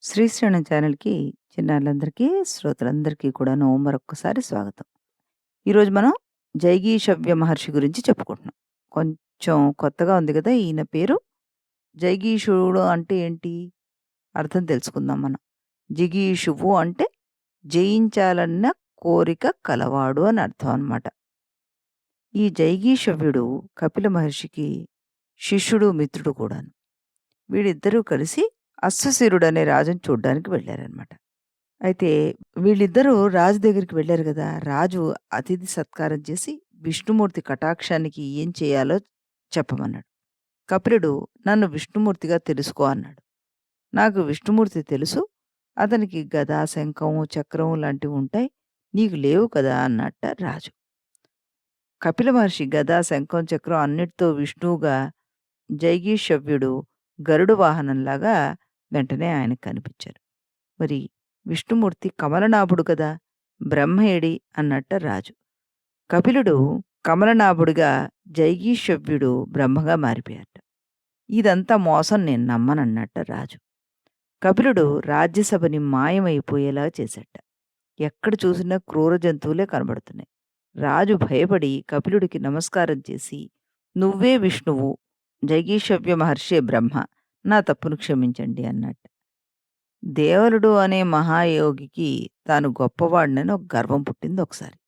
శ్రీశ్రవణం ఛానల్‌కి చిన్నారులందరికీ, శ్రోతలందరికీ కూడాను మరొక్కసారి స్వాగతం. ఈరోజు మనం జైగీషవ్య మహర్షి గురించి చెప్పుకుంటున్నాం. కొంచెం కొత్తగా ఉంది గదా! ఈయన పేరు. జైగీషుడు అంటే ఏంటి? అర్థం తెలుసుకుందాం మనం. జిగీషువు అంటే జయించాలన్న కోరిక కలవాడు అని అర్థం అన్నమాట. ఈ జైగీషవ్యుడు కపిల మహర్షికి శిష్యుడు, మిత్రుడు కూడాను. వీళ్ళిద్దరూ కలిసి అశ్వశిరుడనే రాజుని చూడ్డానికి వెళ్లారన్నమాట. అయితే వీళ్ళిద్దరూ రాజు దగ్గరికి వెళ్లారు గదా! రాజు అతిథి సత్కారం చేసి విష్ణుమూర్తి కటాక్షానికి ఏం చేయాలో చెప్పమన్నాడు. కపిలుడు "నన్ను విష్ణుమూర్తిగా తెలుసుకో" అన్నాడు. "నాకు విష్ణుమూర్తి తెలుసు. అతనికి గద, శంఖం, చక్రం లాంటివుంటాయి. నీకు లేవు కదా" అన్నట్ట రాజు. కపిల మహర్షి గద, శంఖం, చక్రం అన్నిటితో విష్ణువుగా జైగీషవ్యుడు గరుడ వాహనంలాగా వెంటనే ఆయనకు కనిపించారు. మరి విష్ణుమూర్తి కమలనాభుడు కదా! బ్రహ్మ ఏడి అన్నట్ట రాజు. కపిలుడు కమలనాభుడిగా, జైగీషవ్యుడు బ్రహ్మగా మారిపోయారట. ఇదంతా మోసం, నేను నమ్మనన్నట్ట రాజు. కపిలుడు రాజ్యసభని మాయమైపోయేలా చేశాట. ఎక్కడ చూసినా క్రూర జంతువులే కనబడుతున్నాయి. రాజు భయపడి కపిలుడికి నమస్కారం చేసి, "నువ్వే విష్ణువు, జైగీషవ్య మహర్షే బ్రహ్మ. నా తప్పును క్షమించండి" అన్నట్టు. దేవలుడు అనే మహాయోగికి తాను గొప్పవాడినని ఒక గర్వం పుట్టింది ఒకసారి.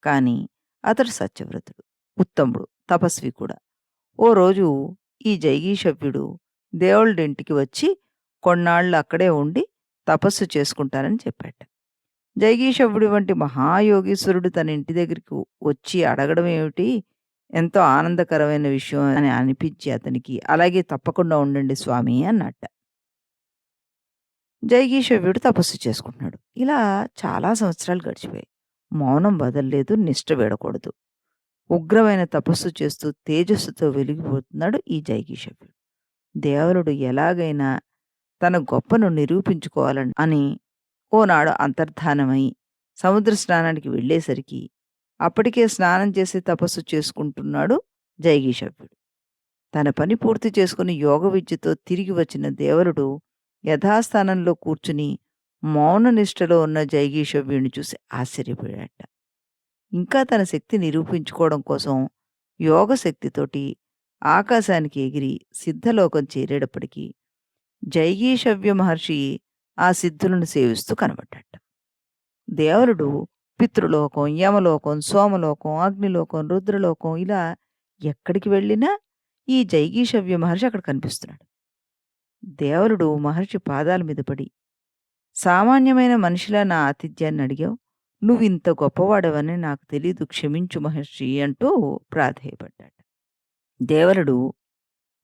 కానీ అతడు సత్యవ్రతుడు, ఉత్తముడు, తపస్వి కూడా. ఓ రోజు ఈ జైగీషవ్యుడు దేవుళ్ళింటికి వచ్చి కొన్నాళ్ళు అక్కడే ఉండి తపస్సు చేసుకుంటానని చెప్పాట. జైగీషవ్యుడి వంటి మహాయోగీశ్వరుడు తన ఇంటి దగ్గరికి వచ్చి అడగడం ఏమిటి ఎంతో ఆనందకరమైన విషయం అని అనిపించి అతనికి, "అలాగే తప్పకుండా ఉండండి స్వామి" అన్నట్ట. జైగీషవ్యుడు తపస్సు చేసుకుంటున్నాడు. ఇలా చాలా సంవత్సరాలు గడిచిపోయాయి. మౌనం వదల్లేదు, నిష్ట వీడకూడదు. ఉగ్రమైన తపస్సు చేస్తూ తేజస్సుతో వెలిగిపోతున్నాడు ఈ జైగీషవ్యుడు. దేవలుడు ఎలాగైనా తన గొప్పను నిరూపించుకోవాలని అని ఓనాడు అంతర్ధానమై సముద్ర స్నానానికి వెళ్ళేసరికి అప్పటికే స్నానం చేసి తపస్సు చేసుకుంటున్నాడు జైగీషవ్యుడు. తన పని పూర్తి చేసుకుని యోగ విద్యతో తిరిగి వచ్చిన దేవలుడు యథాస్థానంలో కూర్చుని మౌన నిష్టలో ఉన్న జైగీషవ్యుడిని చూసి ఆశ్చర్యపోయాడట. ఇంకా తన శక్తి నిరూపించుకోవడం కోసం యోగ శక్తితోటి ఆకాశానికి ఎగిరి సిద్ధలోకం చేరేటప్పటికి జైగీషవ్య మహర్షి ఆ సిద్ధులను సేవిస్తూ కనబడ్డట. దేవలుడు పితృలోకం, యమలోకం, సోమలోకం, అగ్నిలోకం, రుద్రలోకం ఇలా ఎక్కడికి వెళ్ళినా ఈ జైగీషవ్య మహర్షి అక్కడ కనిపిస్తున్నాడు. దేవలుడు మహర్షి పాదాల మీద పడి, "సామాన్యమైన మనిషిలా నా ఆతిథ్యాన్ని అడిగావు. నువ్వింత గొప్పవాడవని నాకు తెలీదు, క్షమించు మహర్షి" అంటూ ప్రాధేయపడ్డాడు. దేవలుడు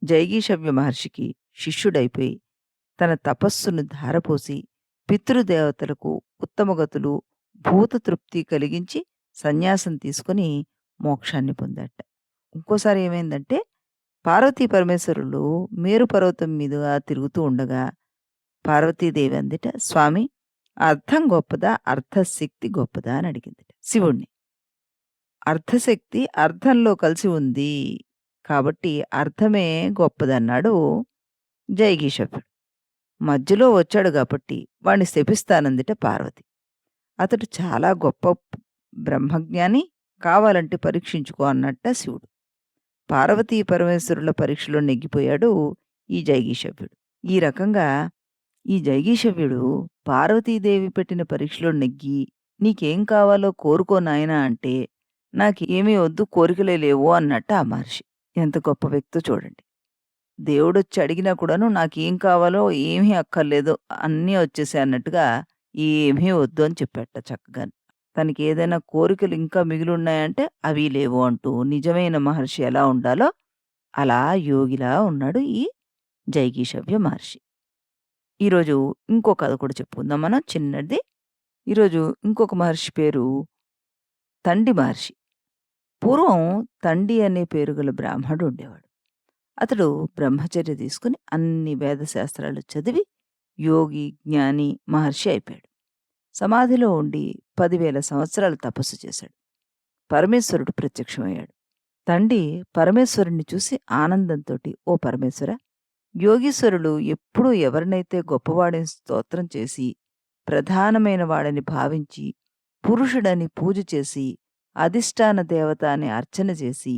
జైగీషవ్య మహర్షికి శిష్యుడైపోయి తన తపస్సును ధారపోసి పితృదేవతలకు ఉత్తమగతులు, భూతతృప్తి కలిగించి సన్యాసం తీసుకొని మోక్షాన్ని పొందాట. ఇంకోసారి ఏమైందంటే పార్వతీ పరమేశ్వరులు మేరు పర్వతం మీదుగా తిరుగుతూ ఉండగా పార్వతీదేవి అందిట, "స్వామి, అర్థం గొప్పదా, అర్థశక్తి గొప్పదా" అని అడిగిందిట శివుణ్ణి. "అర్థశక్తి అర్థంలో కలిసి ఉంది. కాబట్టి అర్థమే గొప్పదన్నాడు జైగీషభుడు. మధ్యలో వచ్చాడు గాబట్టి వాడిని శపిస్తానందిట పార్వతి. అతడు చాలా గొప్ప బ్రహ్మజ్ఞాని, కావాలంటే పరీక్షించుకో" అన్నట్ట శివుడు. పార్వతీ పరమేశ్వరుల పరీక్షలో నెగ్గిపోయాడు ఈ జైగీషవ్యుడు. ఈ రకంగా ఈ జైగీషవ్యుడు పార్వతీదేవి పెట్టిన పరీక్షలో నెగ్గి, "నీకేం కావాలో కోరుకో నాయనా" అంటే, "నాకేమీ వద్దు, కోరికలే లేవు" అన్నట్ట ఆ మహర్షి. ఎంత గొప్ప వ్యక్తో చూడండి. దేవుడొచ్చి అడిగినా కూడాను నాకేం కావాలో ఏమీ అక్కర్లేదు, అన్నీ వచ్చేసాయి అన్నట్టుగా ఏమీ వద్దు అని చెప్పాడట చక్కగాను. తనకేదైనా కోరికలు ఇంకా మిగిలున్నాయంటే అవి లేవు అంటూ నిజమైన మహర్షి ఎలా ఉండాలో అలా యోగిలా ఉన్నాడు ఈ జైగీషవ్య మహర్షి. ఈరోజు ఇంకో కథ కూడా చెప్పుకుందాం మనం చిన్నది. ఈరోజు ఇంకొక మహర్షి పేరు తండి మహర్షి. పూర్వం తండి అనే పేరు గల బ్రాహ్మడు ఉండేవాడు. అతడు బ్రహ్మచర్య తీసుకుని అన్ని వేద శాస్త్రాలు చదివి యోగి, జ్ఞాని, మహర్షి అయిపోయాడు. సమాధిలో ఉండి 10,000 సంవత్సరాలు తపస్సు చేశాడు. పరమేశ్వరుడు ప్రత్యక్షమయ్యాడు. తండి పరమేశ్వరుణ్ణి చూసి ఆనందంతోటి, "ఓ పరమేశ్వర! యోగీశ్వరులు ఎప్పుడూ ఎవరినైతే గొప్పవాడని స్తోత్రం చేసి, ప్రధానమైన వాడని భావించి, పురుషుడని పూజ చేసి, అధిష్టాన దేవత అని అర్చన చేసి,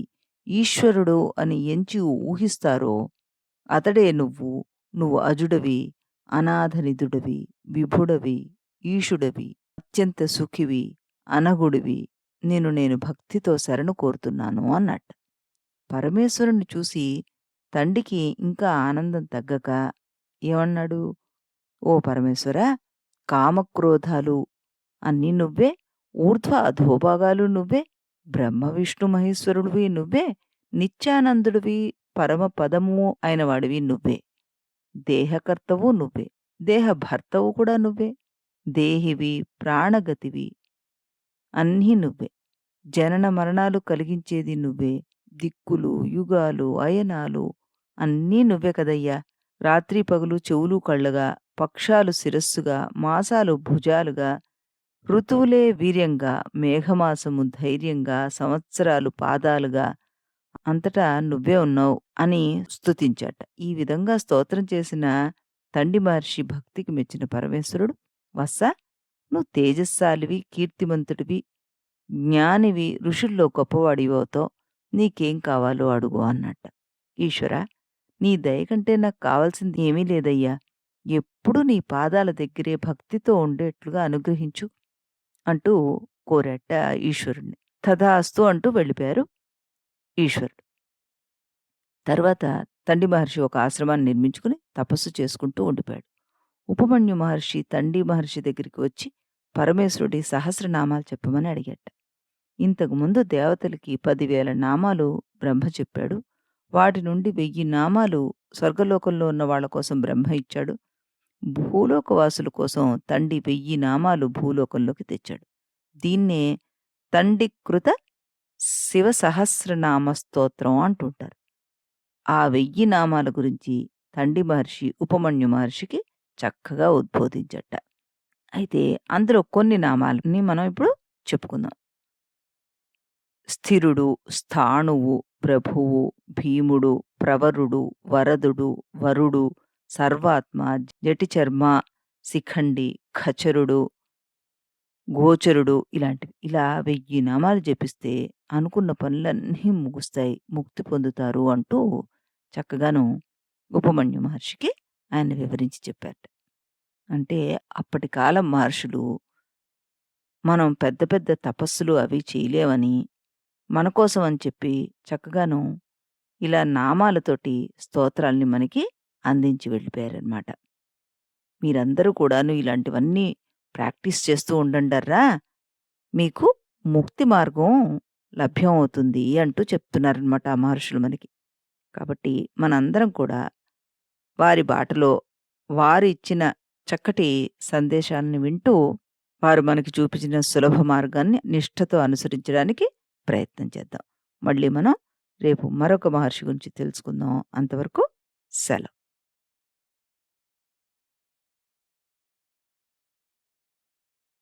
ఈశ్వరుడు అని ఎంచి ఊహిస్తారో అతడే నువ్వు. నువ్వు అజుడవి, అనాథనిధుడవి, విభుడవి, ఈశుడవి, అత్యంత సుఖివి, అనగుడివి. నేను భక్తితో శరణు కోరుతున్నాను అన్నట్టు. పరమేశ్వరుణ్ణి చూసి తండ్రికి ఇంకా ఆనందం తగ్గక ఏమన్నాడు? ఓ పరమేశ్వరా! కామక్రోధాలు అన్నీ నువ్వే, ఊర్ధ్వ అధోభాగాలు నువ్వే, బ్రహ్మ విష్ణు మహేశ్వరుడివి నువ్వే, నిత్యానందుడివి, పరమ పదము అయిన వాడివి నువ్వే. దేహకర్తవు నువ్వే, దేహభర్తవు కూడా నువ్వే, దేహివి, ప్రాణగతివి అన్నీ నువ్వే. జనన మరణాలు కలిగించేది నువ్వే. దిక్కులు, యుగాలు, అయనాలు అన్నీ నువ్వే కదయ్యా! రాత్రి పగలు చెవులు కళ్ళగా, పక్షాలు శిరస్సుగా, మాసాలు భుజాలుగా, ఋతువులే వీర్యంగా, మేఘమాసము ధైర్యంగా, సంవత్సరాలు పాదాలుగా, అంతటా నువ్వే ఉన్నావు అని స్తుతించాట. ఈ విధంగా స్తోత్రం చేసిన తండి మహర్షి భక్తికి మెచ్చిన పరమేశ్వరుడు, వత్సా! నువ్వు తేజస్శాలివి, కీర్తిమంతుడివి, జ్ఞానివి, ఋషుల్లో గొప్పవాడివవుతావు. నీకేం కావాలో అడుగు అన్నట్ట. ఈశ్వరా! నీ దయ కంటే నాకు కావాల్సింది ఏమీ లేదయ్యా! ఎప్పుడూ నీ పాదాల దగ్గరే భక్తితో ఉండేట్లుగా అనుగ్రహించు అంటూ కోరాట ఈశ్వరుణ్ణి. తథాస్తు అంటూ వెళ్ళిపోయారు ఈశ్వరుడు. తర్వాత తండి మహర్షి ఒక ఆశ్రమాన్ని నిర్మించుకుని తపస్సు చేసుకుంటూ ఉండిపోయాడు. ఉపమన్యు మహర్షి తండి మహర్షి దగ్గరికి వచ్చి పరమేశ్వరుడి సహస్రనామాలు చెప్పమని అడిగాట. ఇంతకుముందు దేవతలకి 10,000 నామాలు బ్రహ్మ చెప్పాడు. వాటి నుండి 1000 నామాలు స్వర్గలోకంలో ఉన్న వాళ్ళ కోసం బ్రహ్మ ఇచ్చాడు. భూలోకవాసుల కోసం తండి 1000 నామాలు భూలోకంలోకి తెచ్చాడు. దీన్నే తండికృత శివ సహస్రనామ స్తోత్రం అంటుంటారు. ఆ 1000 నామాల గురించి తండి మహర్షి ఉపమన్యు మహర్షికి చక్కగా ఉద్బోధించట. అయితే అందులో కొన్ని నామాలని మనం ఇప్పుడు చెప్పుకుందాం. స్థిరుడు, స్థాణువు, ప్రభువు, భీముడు, ప్రవరుడు, వరదుడు, వరుడు, సర్వాత్మ, జటిచర్మ, శిఖండి, ఖచరుడు, గోచరుడు ఇలాంటివి. ఇలా 1000 నామాలు జపిస్తే అనుకున్న పనులన్నీ ముగుస్తాయి, ముక్తి పొందుతారు అంటూ చక్కగాను ఉపమన్యు మహర్షికి ఆయన వివరించి చెప్పారట. అంటే అప్పటి కాలం మహర్షులు మనం పెద్ద పెద్ద తపస్సులు అవి చేయలేమని, మన కోసం అని చెప్పి చక్కగాను ఇలా నామాలతోటి స్తోత్రాల్ని మనకి అందించి వెళ్ళిపోయారనమాట. మీరందరూ కూడాను ఇలాంటివన్నీ ప్రాక్టీస్ చేస్తూ ఉండండర్రా! మీకు ముక్తి మార్గం లభ్యం అవుతుంది అంటూ చెప్తున్నారనమాట ఆ మహర్షులు మనకి. కాబట్టి మనందరం కూడా వారి బాటలో వారు ఇచ్చిన చక్కటి సందేశాలను వింటూ, వారు మనకి చూపించిన సులభ మార్గాన్ని నిష్ఠతో అనుసరించడానికి ప్రయత్నం చేద్దాం. మళ్ళీ మనం రేపు మరొక మహర్షి గురించి తెలుసుకుందాం. అంతవరకు సెలవు.